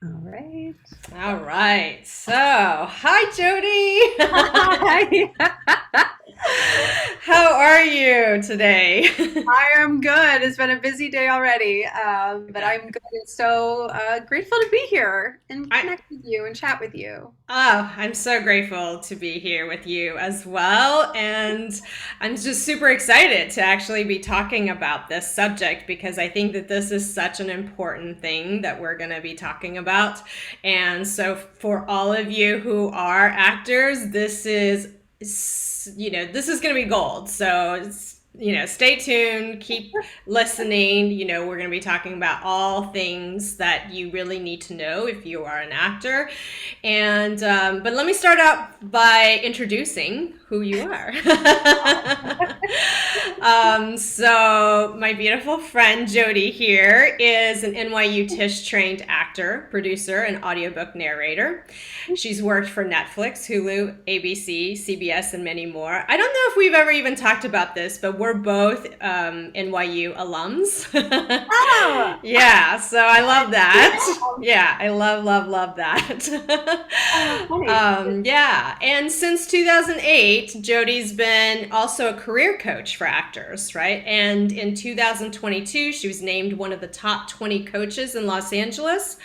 All right. All right. So, hi, Jody. Hi. How are you today? I am good. It's been a busy day already, but Yeah. I'm good. And so grateful to be here and I connect with you and chat with you. I'm so grateful to be here with you as well, and I'm just super excited to actually be talking about this subject because I think that this is such an important thing that we're going to be talking about. And so for all of you who are actors, this is going to be gold. So stay tuned, keep listening. We're going to be talking about all things that you really need to know if you are an actor. And but let me start out by introducing who you are. So my beautiful friend Jodie here is an NYU Tisch-trained actor, producer, and audiobook narrator. She's worked for Netflix, Hulu, ABC, CBS, and many more. I don't know if we've ever even talked about this, but we're both NYU alums. Oh, Yeah, so I love that. Yeah, I love that. oh, funny. Yeah, and since 2008, Jodie's been also a career coach for actors, right? And in 2022, she was named one of the top 20 coaches in Los Angeles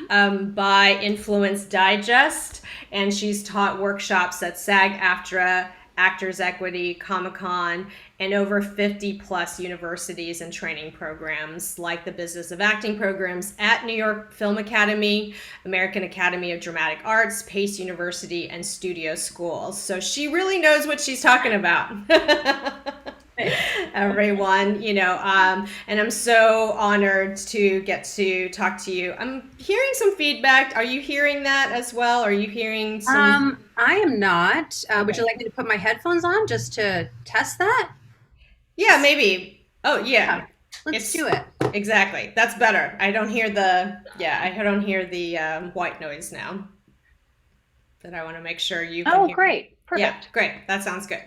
by Influence Digest, and she's taught workshops at SAG-AFTRA, Actors Equity, Comicon, and over 50 plus universities and training programs like the Business of Acting programs at New York Film Academy, American Academy of Dramatic Arts, Pace University, and studio schools. So she really knows what she's talking about. Everyone, and I'm so honored to get to talk to you. I'm hearing some feedback. Are you hearing that as well? Are you hearing some? I am not. Would you Okay. like me to put my headphones on just to test that? Yeah, maybe. Oh, yeah. Yeah, let's It's do it. exactly. That's better. I don't hear the white noise now. But I want to make sure you can Oh, hear me. great. Yeah, Perfect. great. That sounds good.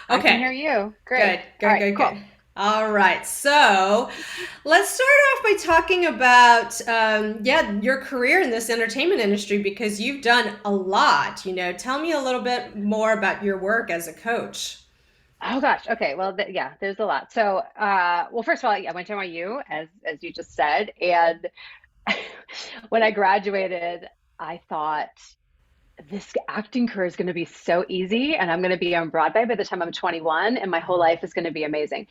I can Okay. hear you. Great. Good, All good, right, good, cool. good. All right. So let's start off by talking about, your career in this entertainment industry because you've done a lot. Tell me a little bit more about your work as a coach. Oh gosh. Okay. Well, yeah, there's a lot. So, well, first of all, I went to NYU as you just said, and when I graduated, I thought this acting career is going to be so easy, and I'm going to be on Broadway by the time I'm 21, and my whole life is going to be amazing.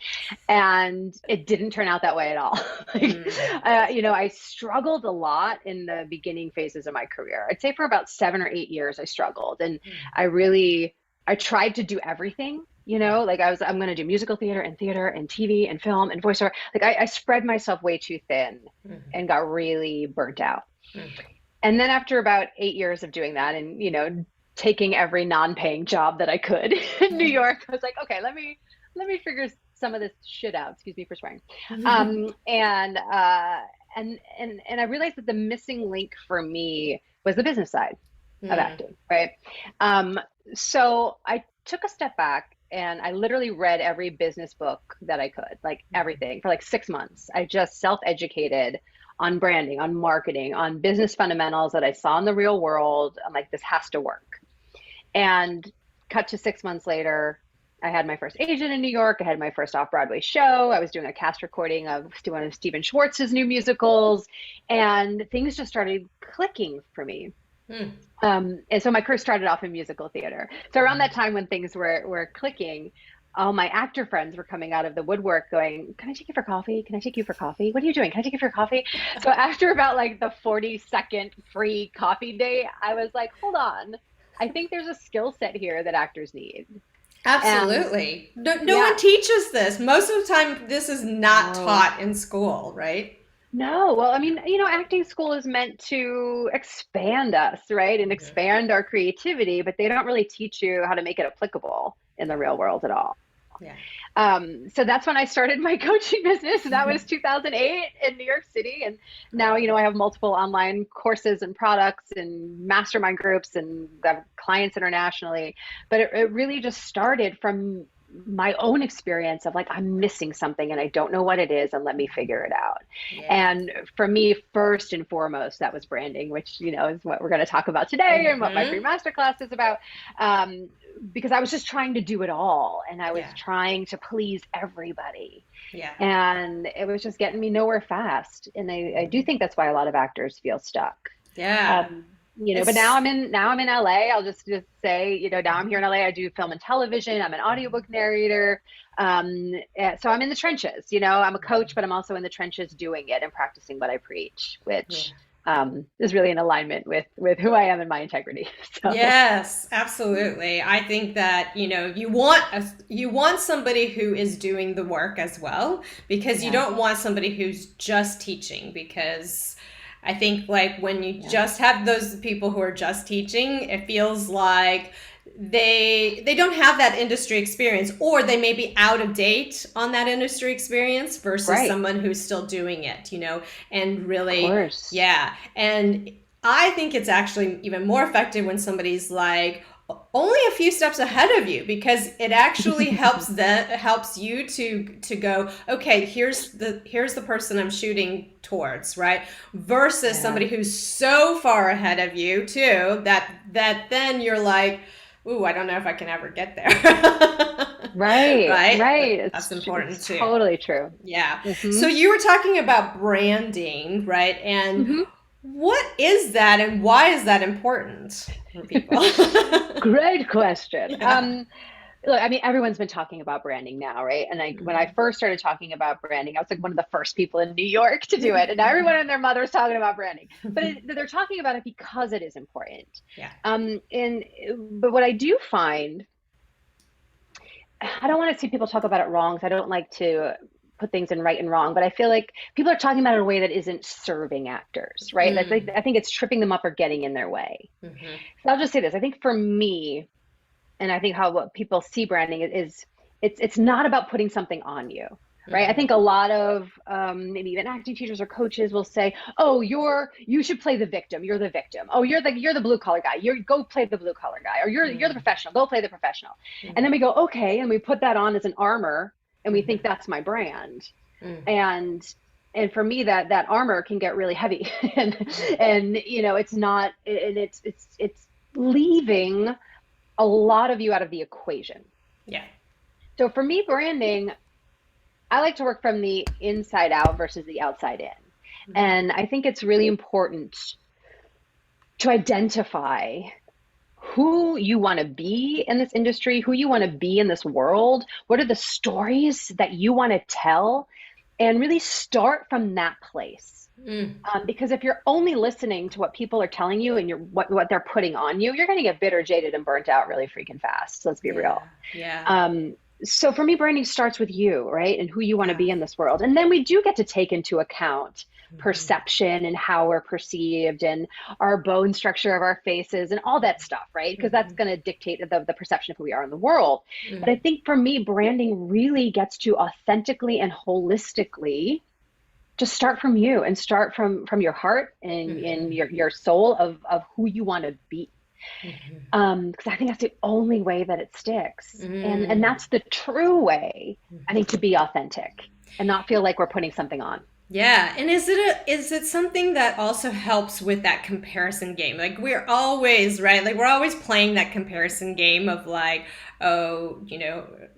And it didn't turn out that way at all. Like, Mm, I struggled a lot in the beginning phases of my career. I'd say for about 7 or 8 years, I struggled, and I really, I tried to do everything. Like I'm going to do musical theater and TV and film and voiceover. Like I spread myself way too thin mm, and got really burnt out. mm, And then after about 8 years of doing that and, taking every non-paying job that I could in New York, I was like, okay, let me figure some of this shit out. Excuse me for swearing. mm. And I realized that the missing link for me was the business side of Mm, acting, right? Um, so I took a step back and I literally read every business book that I could, like everything, for like 6 months. I just self-educated on branding, on marketing, on business fundamentals that I saw in the real world. I'm like, this has to work. And cut to 6 months later, I had my first agent in New York. I had my first off Broadway show. I was doing a cast recording of one of Stephen Schwartz's new musicals, and things just started clicking for me. mm. And so my career started off in musical theater. So around that time when things were clicking, all my actor friends were coming out of the woodwork going, "Can I take you for coffee? Can I take you for coffee? What are you doing? Can I take you for coffee?" So after about like the 40-second free coffee date, I was like, hold on. I think there's a skill set here that actors need. And Absolutely. No one yeah, teaches this. Most of the time, this is not no. taught in school, right? No, well, I mean, acting school is meant to expand us, right? And Mhm. expand our creativity, but they don't really teach you how to make it applicable in the real world at all. Yeah. So that's when I started my coaching business. That was 2008 in New York City. And now, I have multiple online courses and products and mastermind groups and got clients internationally. But it really just started from my own experience of like, I'm missing something and I don't know what it is, and let me figure it out. Yeah. And for me, first and foremost, that was branding, which, is what we're going to talk about today and what my free masterclass is about. Because I was just trying to do it all, and I was trying to please everybody. Yeah. And it was just getting me nowhere fast. And I do think that's why a lot of actors feel stuck. Yeah. But now I'm in LA. I'll just say, now I'm here in LA. I do film and television. I'm an audiobook narrator. So I'm in the trenches, I'm a coach, but I'm also in the trenches doing it and practicing what I preach, which is really in alignment with who I am and my integrity. So. Yes, absolutely. I think that, you want somebody who is doing the work as well, because you don't want somebody who's just teaching, because I think like when you just have those people who are just teaching, it feels like they don't have that industry experience, or they may be out of date on that industry experience versus someone who's still doing it, and really, and I think it's actually even more effective when somebody's like only a few steps ahead of you, because it actually helps you to go, okay, here's the person I'm shooting towards, right? Versus somebody who's so far ahead of you too, that then you're like, ooh, I don't know if I can ever get there. Right. That's important too. Totally true. Yeah. So you were talking about branding, right? And what is that, and why is that important for people? Great question. Look, I mean, everyone's been talking about branding now, right? And when I first started talking about branding, I was like one of the first people in New York to do it. And now everyone and their mother is talking about branding. But they're talking about it because it is important. Yeah. But what I do find, I don't want to see people talk about it wrong, because I don't like to put things in right and wrong, but I feel like people are talking about it in a way that isn't serving actors, right? I think it's tripping them up or getting in their way. So I'll just say this. I think for me, and I think what people see branding is it's not about putting something on you, right? I think a lot of maybe even acting teachers or coaches will say, oh, you should play the victim. You're the victim. Oh, you're the blue collar guy. Go play the blue collar guy. Or you're the professional. Go play the professional. And then we go, okay, and we put that on as an armor, and we think that's my brand. And for me, that armor can get really heavy, and it's not, and it's leaving a lot of you out of the equation. Yeah. So for me, branding, I like to work from the inside out versus the outside in. And I think it's really important to identify who you want to be in this industry, who you want to be in this world. What are the stories that you want to tell? And really start from that place. Because if you're only listening to what people are telling you and what they're putting on you, you're going to get bitter, jaded, and burnt out really freaking fast. Let's be real. Yeah. So for me, branding starts with you, right? And who you want to be in this world. And then we do get to take into account perception and how we're perceived and our bone structure of our faces and all that stuff, right? Because that's going to dictate the perception of who we are in the world. But I think for me, branding really gets to authentically and holistically just start from you and start from your heart and your soul of who you want to be. Because I think that's the only way that it sticks. And that's the true way, I think, to be authentic and not feel like we're putting something on. Yeah. And is it something that also helps with that comparison game? Like we're always, right? Like we're always playing that comparison game of like, oh,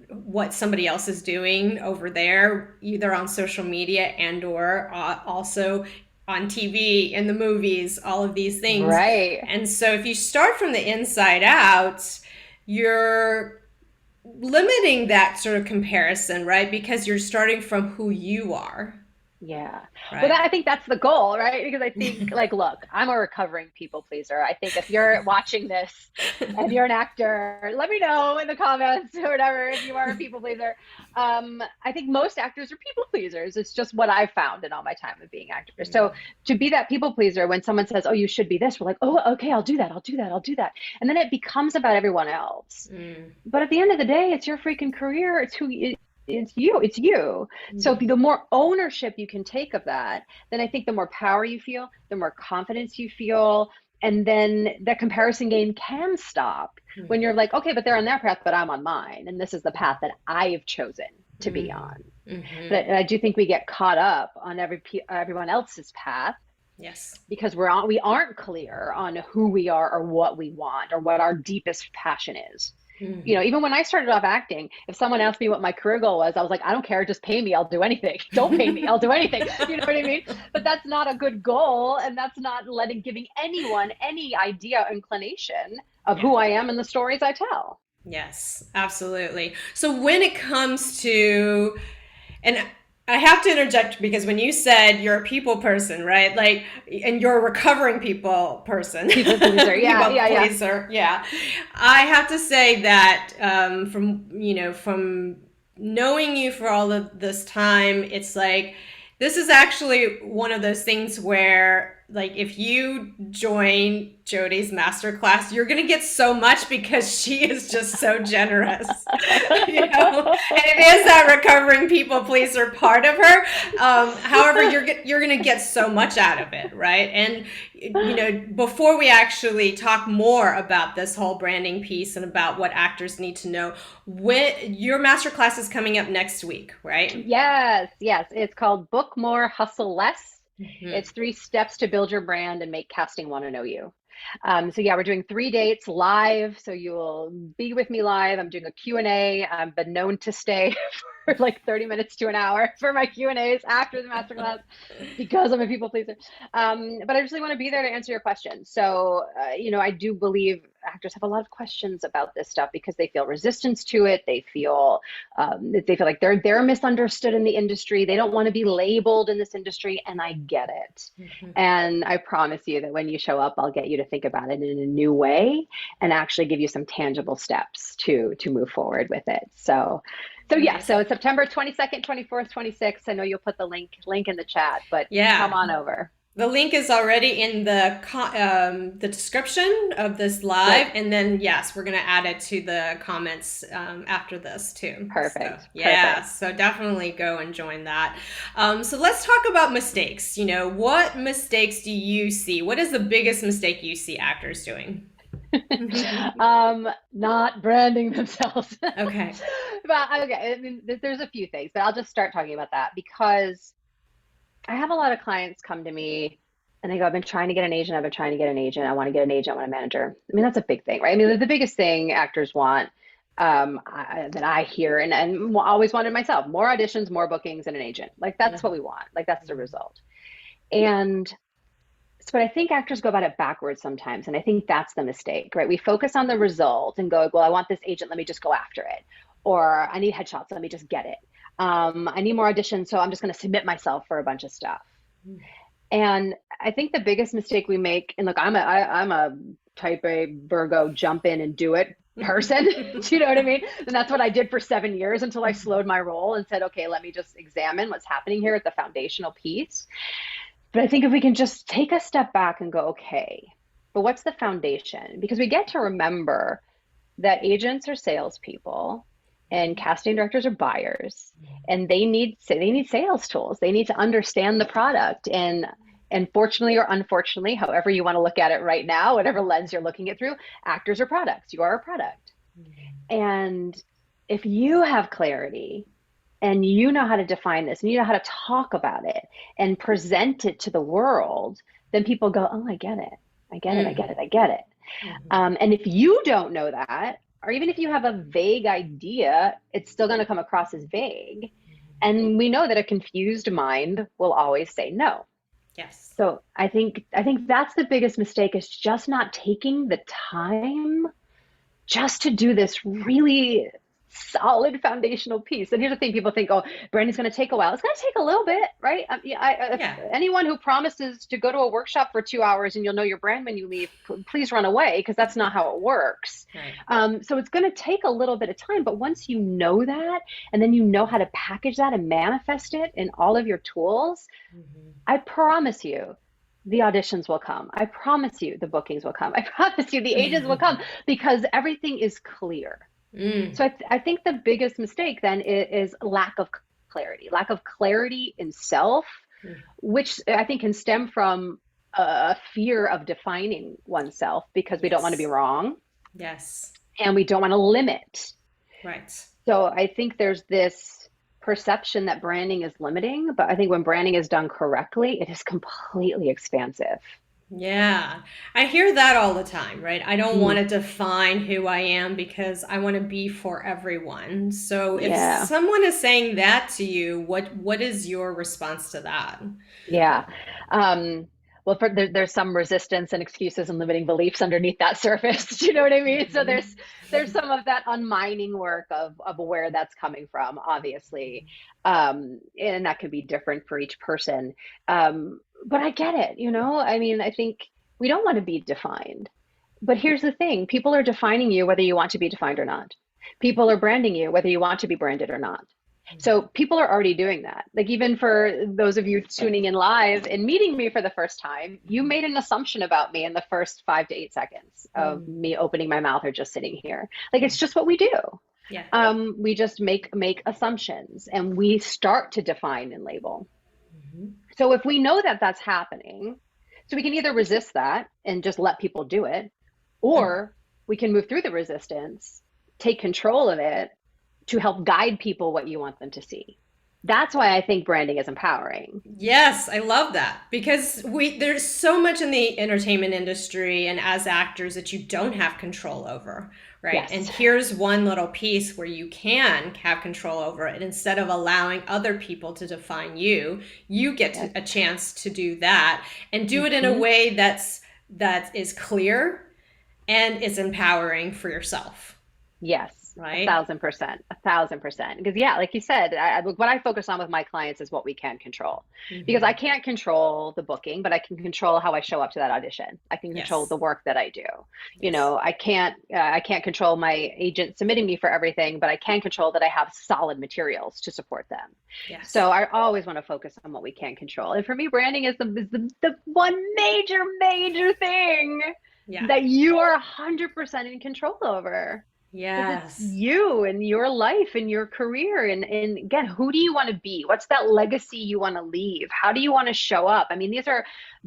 what somebody else is doing over there, either on social media and or also on TV, in the movies, all of these things. Right. And so if you start from the inside out, you're limiting that sort of comparison, right? Because you're starting from who you are. Yeah. Right. Well, I think that's the goal, right? Because I think, like, look, I'm a recovering people pleaser. I think if you're watching this and you're an actor, let me know in the comments or whatever if you are a people pleaser. I think most actors are people pleasers. It's just what I've found in all my time of being actors. So to be that people pleaser, when someone says, oh, you should be this, we're like, oh, okay, I'll do that. And then it becomes about everyone else. But at the end of the day, it's your freaking career. It's you. So the more ownership you can take of that, then I think the more power you feel, the more confidence you feel, And then the comparison game can stop when you're like, okay, but they're on their path, but I'm on mine. And this is the path that I've chosen to be on. But I do think we get caught up on everyone else's path. Yes. Because we aren't clear on who we are or what we want or what our deepest passion is. You know, even when I started off acting, if someone asked me what my career goal was, I was like, I don't care, just pay me, I'll do anything. Don't pay me, I'll do anything. You know what I mean? But that's not a good goal, and that's not giving anyone any idea or inclination of who I am and the stories I tell. Yes, absolutely. So when it comes to, and I have to interject because when you said you're a people person, right? Like, and you're a recovering people person. People pleaser, yeah. I have to say that from knowing you for all of this time, it's like, this is actually one of those things where, like, if you join Jodie's masterclass, you're going to get so much because she is just so generous, you know, and it is that recovering people pleaser part of her. However, you're going to get so much out of it, right? And, you know, before we actually talk more about this whole branding piece and about what actors need to know, your masterclass is coming up next week, right? Yes. It's called Book More, Hustle Less. It's 3 steps to build your brand and make casting want to know you. So yeah, we're doing 3 dates live. So you will be with me live. I'm doing a Q&A. I've been known to stay for like 30 minutes to an hour for my Q&As after the masterclass because I'm a people pleaser. But I just really want to be there to answer your questions. So, you know, I do believe actors have a lot of questions about this stuff because they feel resistance to it. They feel like they're misunderstood in the industry. They don't want to be labeled in this industry, and I get it. And I promise you that when you show up, I'll get you to think about it in a new way and actually give you some tangible steps to move forward with it. So it's September 22nd, 24th, 26th. I know you'll put the link in the chat, but come on over. The link is already in the description of this live. Yep. And then, yes, we're going to add it to the comments after this too. Perfect. So definitely go and join that. So let's talk about mistakes. You know, what mistakes do you see? What is the biggest mistake you see actors doing? Not branding themselves. Okay. I mean, there's a few things, but I'll just start talking about that because I have a lot of clients come to me and they go, I've been trying to get an agent. I want to get an agent. I want a manager. I mean, that's a big thing, right? I mean, the biggest thing actors want that I hear and always wanted myself, more auditions, more bookings, and an agent. Like, that's what we want. Like, that's the result. But I think actors go about it backwards sometimes. And I think that's the mistake, right? We focus on the result and go, well, I want this agent. Let me just go after it. Or I need headshots. Let me just get it. I need more auditions. So I'm just going to submit myself for a bunch of stuff. And I think the biggest mistake we make, and look, I'm a type A Virgo, jump in and do it person. Do you know what I mean? And that's what I did for 7 years until I slowed my roll and said, okay, let me just examine what's happening here at the foundational piece. But I think if we can just take a step back and go, okay, but what's the foundation? Because we get to remember that agents are salespeople and casting directors are buyers, and they need sales tools. They need to understand the product. And fortunately or unfortunately, however you want to look at it right now, whatever lens you're looking at through, actors are products. You are a product. And if you have clarity and you know how to define this and you know how to talk about it and present it to the world, then people go, oh, I get it. And if you don't know that, or even if you have a vague idea, it's still going to come across as vague. And we know that a confused mind will always say no. Yes. So I think that's the biggest mistake, is just not taking the time just to do this really solid foundational piece. And here's the thing, people think, oh, branding's going to take a while. It's going to take a little bit, right? Anyone who promises to go to a workshop for 2 hours and you'll know your brand when you leave, please run away, because that's not how it works. Right. So it's going to take a little bit of time, but once you know that, and then you know how to package that and manifest it in all of your tools, I promise you, the auditions will come. I promise you, the bookings will come. I promise you, the agents will come, because everything is clear. So I think the biggest mistake then is lack of clarity in self, which I think can stem from a fear of defining oneself because we don't want to be Yes. wrong Yes. and we don't want to limit. Right. So I think there's this perception that branding is limiting, but I think when branding is done correctly, it is completely expansive. Yeah, I hear that all the time, right? I don't want Mm, to define who I am because I want to be for everyone. So if yeah. someone is saying that to you, what is your response to that? Yeah. Um, well, there's some resistance and excuses and limiting beliefs underneath that surface. Do you know what I mean? So Mhm. there's some of that unmining work of where that's coming from, obviously, and that could be different for each person. But I get it. I mean, I think we don't want to be defined. But here's the thing: people are defining you whether you want to be defined or not. People are branding you whether you want to be branded or not. So people are already doing that. Like even for those of you tuning in live and meeting me for the first time, you made an assumption about me in the first 5 to 8 seconds of Mhm. me opening my mouth or just sitting here. Like it's just what we do. Yeah. We just make assumptions and we start to define and label. Mhm. So if we know that that's happening, so we can either resist that and just let people do it, or we can move through the resistance, take control of it to help guide people what you want them to see. That's why I think branding is empowering. Yes, I love that because there's so much in the entertainment industry and as actors that you don't have control over, right? And Yes. here's one little piece where you can have control over it. Instead of allowing other people to define you, you get Yes. a chance to do that and do it in a Mm-hmm. way that is clear and is empowering for yourself, Yes, right? 1,000%. Because yeah, like you said, what I focus on with my clients is what we can control. Because I Hmm. can't control the booking, but I can control how I show up to that audition. I can control Yes. the work that I do. Yes. I can't control my agent submitting me for everything, but I can control that I have solid materials to support them. Yes. So I always want to focus on what we can control. And for me, branding is the one major thing Yeah. that you are 100% in control over because it's Yes. you and your life and your career and again, who do you want to be? What's that legacy you want to leave? How do you want to show up? I mean, these are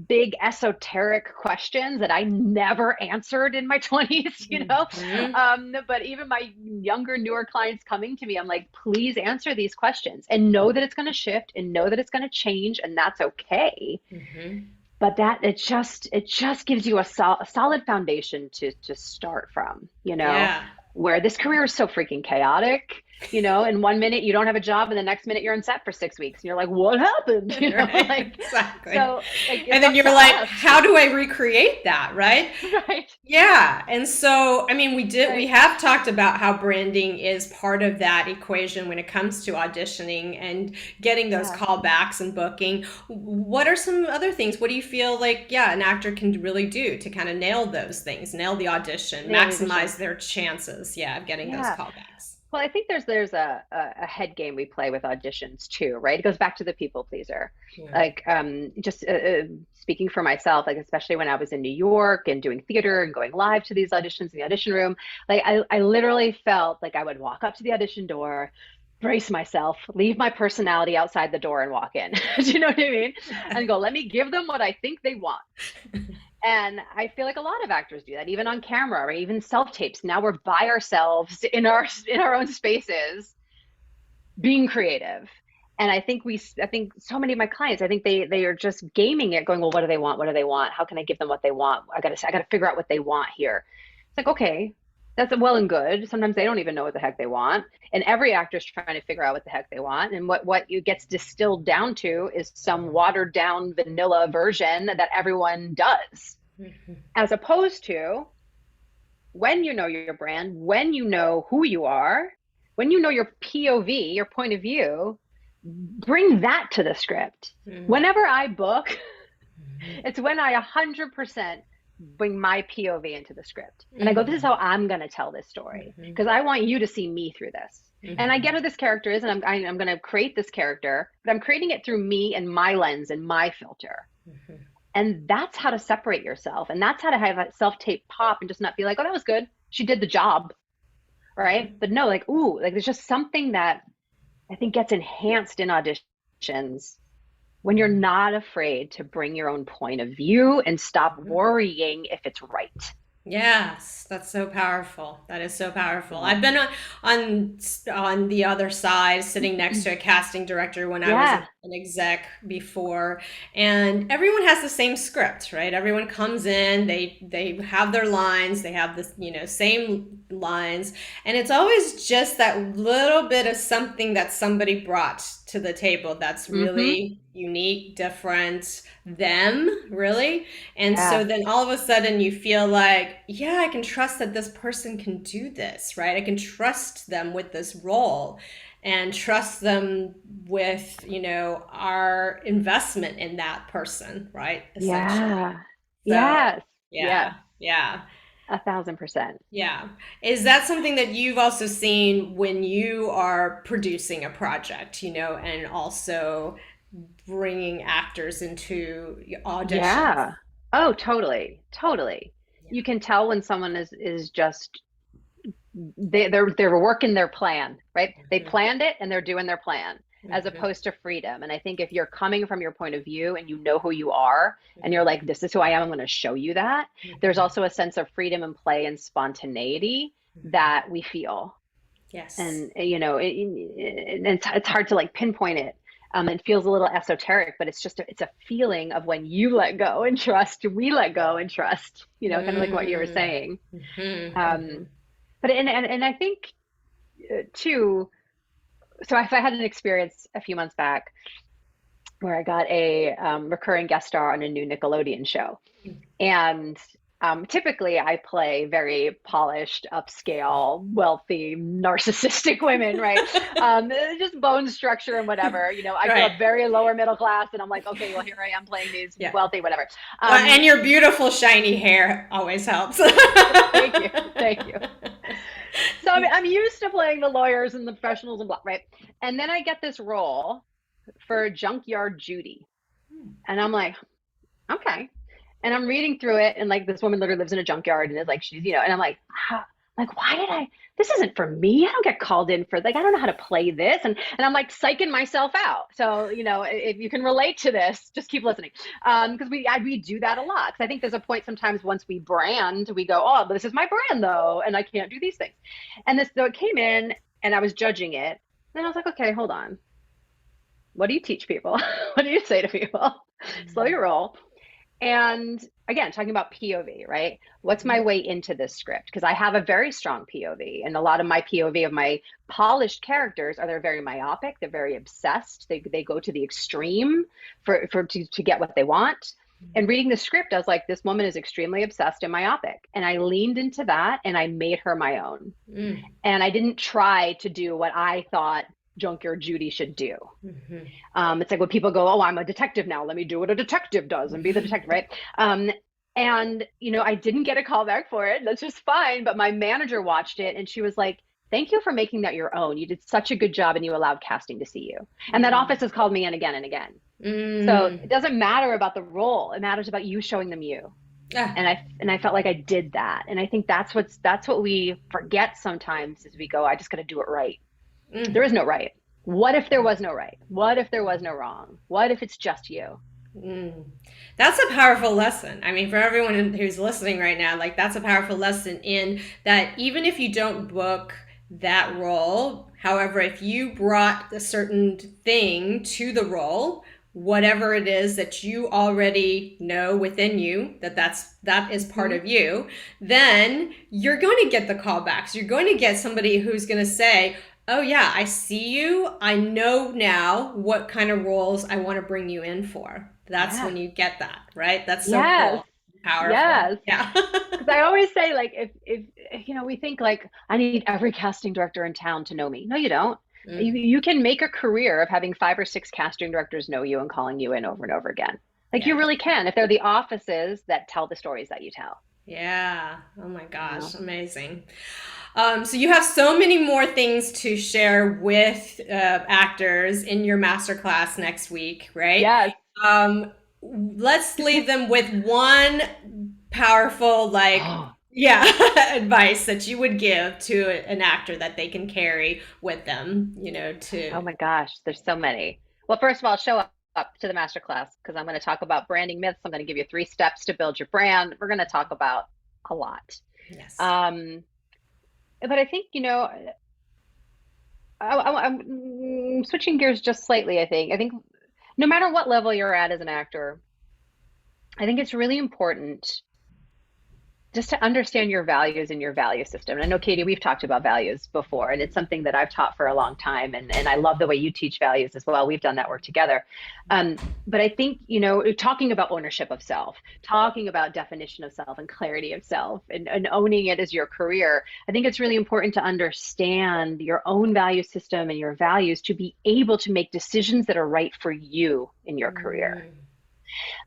big esoteric questions that I never answered in my 20s, Hmm. but even my younger newer clients coming to me, I'm like, please answer these questions and know that it's going to shift and know that it's going to change, and that's okay. Hmm. But that it just gives you a solid foundation to start from, Yeah. where this career is so freaking chaotic. In one minute you don't have a job and the next minute you're on set for 6 weeks and you're like, what happened? Right, Like, exactly. so like And it's then up you're to like, us. how do I recreate that, right? Right. Yeah. And so, I mean, we Right. have talked about how branding is part of that equation when it comes to auditioning and getting those Yeah. callbacks and booking. What are some other things? What do you feel like, yeah, an actor can really do to kind of nail those things, nail the audition, Nail the audition. maximize their chances, yeah, of getting those Yeah. callbacks? Well, I think there's a head game we play with auditions too, right? It goes back to the people pleaser. Yeah. Like, just speaking for myself, like especially when I was in New York and doing theater and going live to these auditions in the audition room, like I literally felt like I would walk up to the audition door, brace myself, leave my personality outside the door and walk in. Do you know what I mean? And go, let me give them what I think they want. And I feel like a lot of actors do that, even on camera or even self tapes. Now we're by ourselves in our own spaces, being creative. And I think so many of my clients, I think they are just gaming it, going, well, what do they want? What do they want? How can I give them what they want? I gotta figure out what they want here. It's like, okay, that's well and good. Sometimes they don't even know what the heck they want, and every actor's trying to figure out what the heck they want. And what you gets distilled down to is some watered down vanilla version that everyone does, as opposed to when you know your brand, when you know who you are, when you know your POV, your point of view, bring that to the script. Mhm. Whenever I book, Mhm. it's when I 100% bring my POV into the script. And I go, this is Mhm. how I'm going to tell this story Mhm. because I want you to see me through this. And I get Mhm. who this character is, and I'm going to create this character, but I'm creating it through me and my lens and my filter. Mhm. And that's how to separate yourself. And that's how to have that self tape pop and just not be like, oh, that was good. She did the job. Right. But no, like, ooh, like there's just something that I think gets enhanced in auditions when you're not afraid to bring your own point of view and stop Mhm. worrying if it's right. Yes, that's so powerful. That is so powerful. Yeah. I've been on on the other side, sitting next to a casting director when I was Yeah. an exec before, and everyone has the same script, right? Everyone comes in, they have their lines, they have this, same lines, and it's always just that little bit of something that somebody brought to the table that's Mm-hmm. really unique, different, them, really. And so Yeah. then all of a sudden you feel like, yeah, I can trust that this person can do this, right? I can trust them with this role and trust them with, our investment in that person, right? Essentially. Yeah. So, Yes. Yes. yeah, yeah, 1,000%. yeah. Is that something that you've also seen when you are producing a project, and also bringing actors into auditions? Yeah. Oh, totally. Totally. You can tell when someone is just they're working their plan, right? They Mhm, planned it and they're doing their plan as mhm, opposed to freedom. And I think if you're coming from your point of view and you know who you are and you're mhm, like, this is who I am, I'm going to show you that. There's mhm, also a sense of freedom and play and spontaneity mhm. that we feel. Yes. And it's hard to like pinpoint it. It feels a little esoteric, but it's just it's a feeling of when you let go and trust, we let go and trust, kind of like what you were Mm. saying. Mhm, um mhm. but and I think too, so if I had an experience a few months back where I got a recurring guest star on a new Nickelodeon show. And typically I play very polished, upscale, wealthy, narcissistic women, right? Just bone structure and whatever. I grew Right. up very lower middle class, and I'm like, okay, well, here I am playing these Yeah. wealthy, whatever. Well, Um, and your beautiful shiny hair always helps. Thank you. Thank you. So I'm used to playing the lawyers and the professionals and blah, right? And then I get this role for Junkyard Judy. And I'm like, okay. And I'm reading through it, and like this woman literally lives in a junkyard and is like, she's, and I'm like, like, why did this isn't for me. I don't get called in for, like, I don't know how to play this. And I'm like psyching myself out. So, if you can relate to this, just keep listening. Because we do that a lot. Because I think there's a point sometimes once we brand, we go, oh, but this is my brand though, and I can't do these things. And so it came in and I was judging it. And I was like, okay, hold on. What do you teach people? What do you say to people? Slow your roll. And again, talking about POV, right? What's my way into this script? Because I have a very strong POV, and a lot of my POV of my polished characters are they're very myopic, they're very obsessed, they go to the extreme to get what they want. And reading the script, I was like, this woman is extremely obsessed and myopic. And I leaned into that and I made her my own. Mm, And I didn't try to do what I thought Junkyard Judy should do. mhm, It's like when people go, oh, I'm a detective now. Let me do what a detective does and be the detective, right? And, I didn't get a call back for it. That's just fine. But my manager watched it and she was like, thank you for making that your own. You did such a good job and you allowed casting to see you. And that office has called me in again and again. So it mm. doesn't matter about the role. It matters about you showing them you. Ah, And I felt like I did that. And I think that's what we forget sometimes is we go, I just got to do it right. mm, There is no right. What if there was no right? What if there was no wrong? What if it's just you? mm. That's a powerful lesson. I mean, for everyone who's listening right now, like that's a powerful lesson in that even if you don't book that role, however, if you brought a certain thing to the role, whatever it is that you already know within you that is part Hmm. of you, then you're going to get the callbacks. You're going to get somebody who's going to say, oh yeah, I see you. I know now what kind of roles I want to bring you in for. That's Yeah. when you get that, right? That's so Yes. cool. Powerful. Yes. Yeah. Because I always say, like, if we think like I need every casting director in town to know me. No, you don't. You Mm, you can make a career of having 5 or 6 casting directors know you and calling you in over and over again. Like you yeah. really can if they're the offices that tell the stories that you tell. Yeah. Oh my You gosh. know? Amazing. So you have so many more things to share with actors in your masterclass next week, right? Yes. Um, let's leave them with one powerful, like, Oh, yeah, advice that you would give to an actor that they can carry with them, oh to. my gosh, there's so many. Well, first of all, show up. up to the masterclass because I'm going to talk about branding myths. I'm going to give you 3 steps to build your brand. We're going to talk about a lot. Yes. But I think, I'm switching gears just slightly, I think no matter what level you're at as an actor, I think it's really important just to understand your values and your value system. And I know, Katie, we've talked about values before, and it's something that I've taught for a long time. And I love the way you teach values as well. We've done that work together. But I think, talking about ownership of self, talking about definition of self and clarity of self and owning it as your career, I think it's really important to understand your own value system and your values to be able to make decisions that are right for you in your career.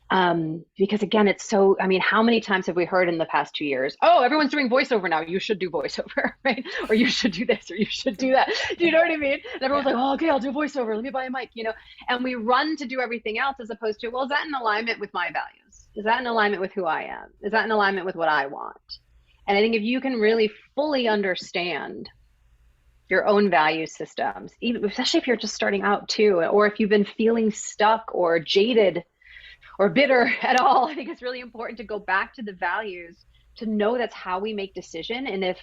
Because again, it's so, how many times have we heard in the past 2 years, oh, everyone's doing voiceover now, you should do voiceover, right? Or you should do this, or you should do that. Do you know what I mean? And everyone's like, oh, okay, I'll do voiceover. Let me buy a mic, and we run to do everything else as opposed to, well, is that in alignment with my values? Is that in alignment with who I am? Is that in alignment with what I want? And I think if you can really fully understand your own value systems, even especially if you're just starting out too, or if you've been feeling stuck or jaded or bitter at all, I think it's really important to go back to the values to know that's how we make decision. And if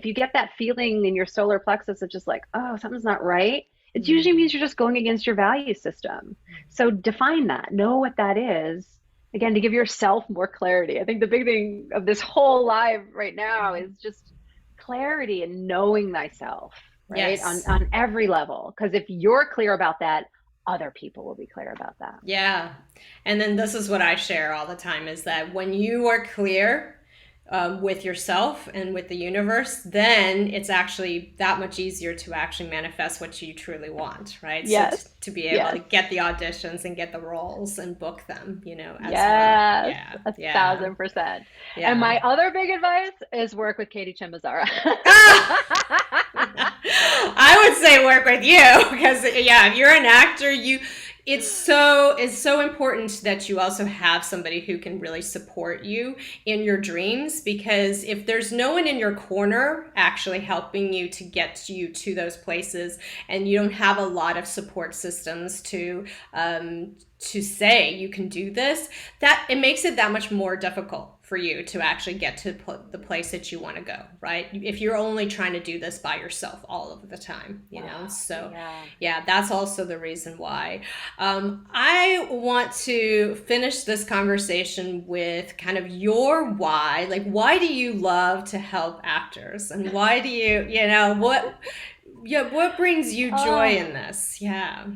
you get that feeling in your solar plexus of just like, oh, something's not right, it usually means you're just going against your value system. So define that, know what that is, again, to give yourself more clarity. I think the big thing of this whole live right now is just clarity and knowing thyself, right? Yes. On every level. Because if you're clear about that, other people will be clear about that. Yeah. And then this is what I share all the time is that when you are clear with yourself and with the universe, then it's actually that much easier to actually manifest what you truly want, right? Yes. So to be able to get the auditions and get the roles and book them, as yes, well. Yeah. 1,000%. Yeah. And my other big advice is work with Katie Chimazara. I would say work with you because if you're an actor, it's so important that you also have somebody who can really support you in your dreams, because if there's no one in your corner actually helping you to get you to those places, and you don't have a lot of support systems to say you can do this, that it makes it that much more difficult for you to actually get to the place that you want to go, right? If you're only trying to do this by yourself all of the time, So that's also the reason why. I want to finish this conversation with kind of your why. Like, why do you love to help actors? And why do you, what brings you joy in this? Yeah.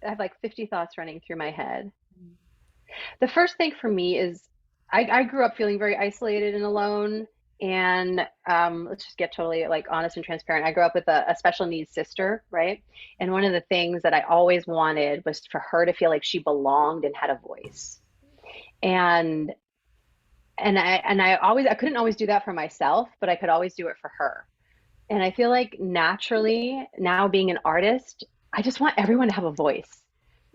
I have like 50 thoughts running through my head. The first thing for me is I grew up feeling very isolated and alone. And let's just get totally like honest and transparent. I grew up with a special needs sister, right? And one of the things that I always wanted was for her to feel like she belonged and had a voice. And I couldn't always do that for myself, but I could always do it for her. And I feel like naturally now being an artist, I just want everyone to have a voice.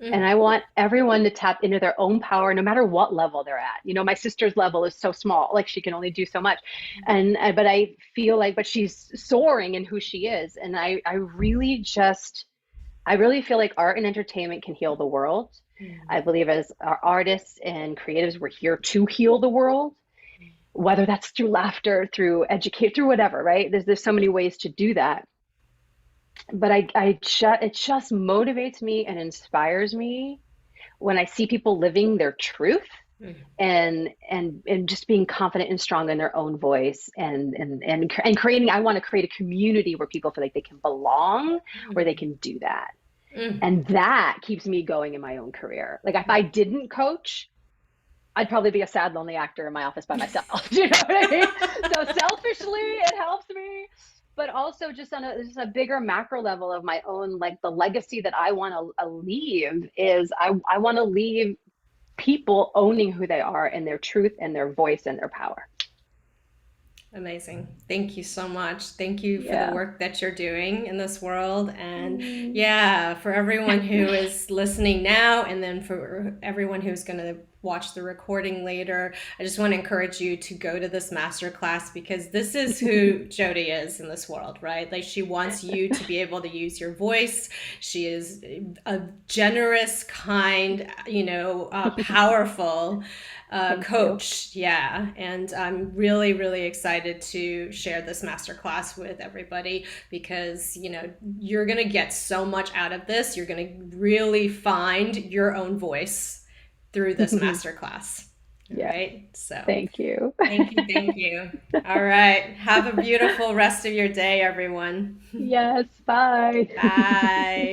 Mm-hmm. And I want everyone to tap into their own power, no matter what level they're at. My sister's level is so small, like she can only do so much. But I feel like, but she's soaring in who she is. And I really feel like art and entertainment can heal the world. Mm-hmm. I believe as our artists and creatives, we're here to heal the world, whether that's through laughter, through educate, through whatever, right? There's so many ways to do that. But it just motivates me and inspires me when I see people living their truth, and just being confident and strong in their own voice and creating. I want to create a community where people feel like they can belong, where they can do that, and that keeps me going in my own career. Like if I didn't coach, I'd probably be a sad, lonely actor in my office by myself. Do you know what I mean? So selfishly, it helps me. But also just on a bigger macro level of my own, like the legacy that I want to leave is I want to leave people owning who they are and their truth and their voice and their power. Amazing. Thank you so much. Thank you for the work that you're doing in this world. And for everyone who is listening now, and then for everyone who's going to watch the recording later, I just want to encourage you to go to this masterclass, because this is who Jodie is in this world, right? Like, she wants you to be able to use your voice. She is a generous, kind, powerful coach. Yeah. And I'm really, really excited to share this masterclass with everybody, because, you're going to get so much out of this. You're going to really find your own voice through this masterclass. Yeah. Right. So thank you. Thank you. Thank you. All right. Have a beautiful rest of your day, everyone. Yes. Bye. Bye.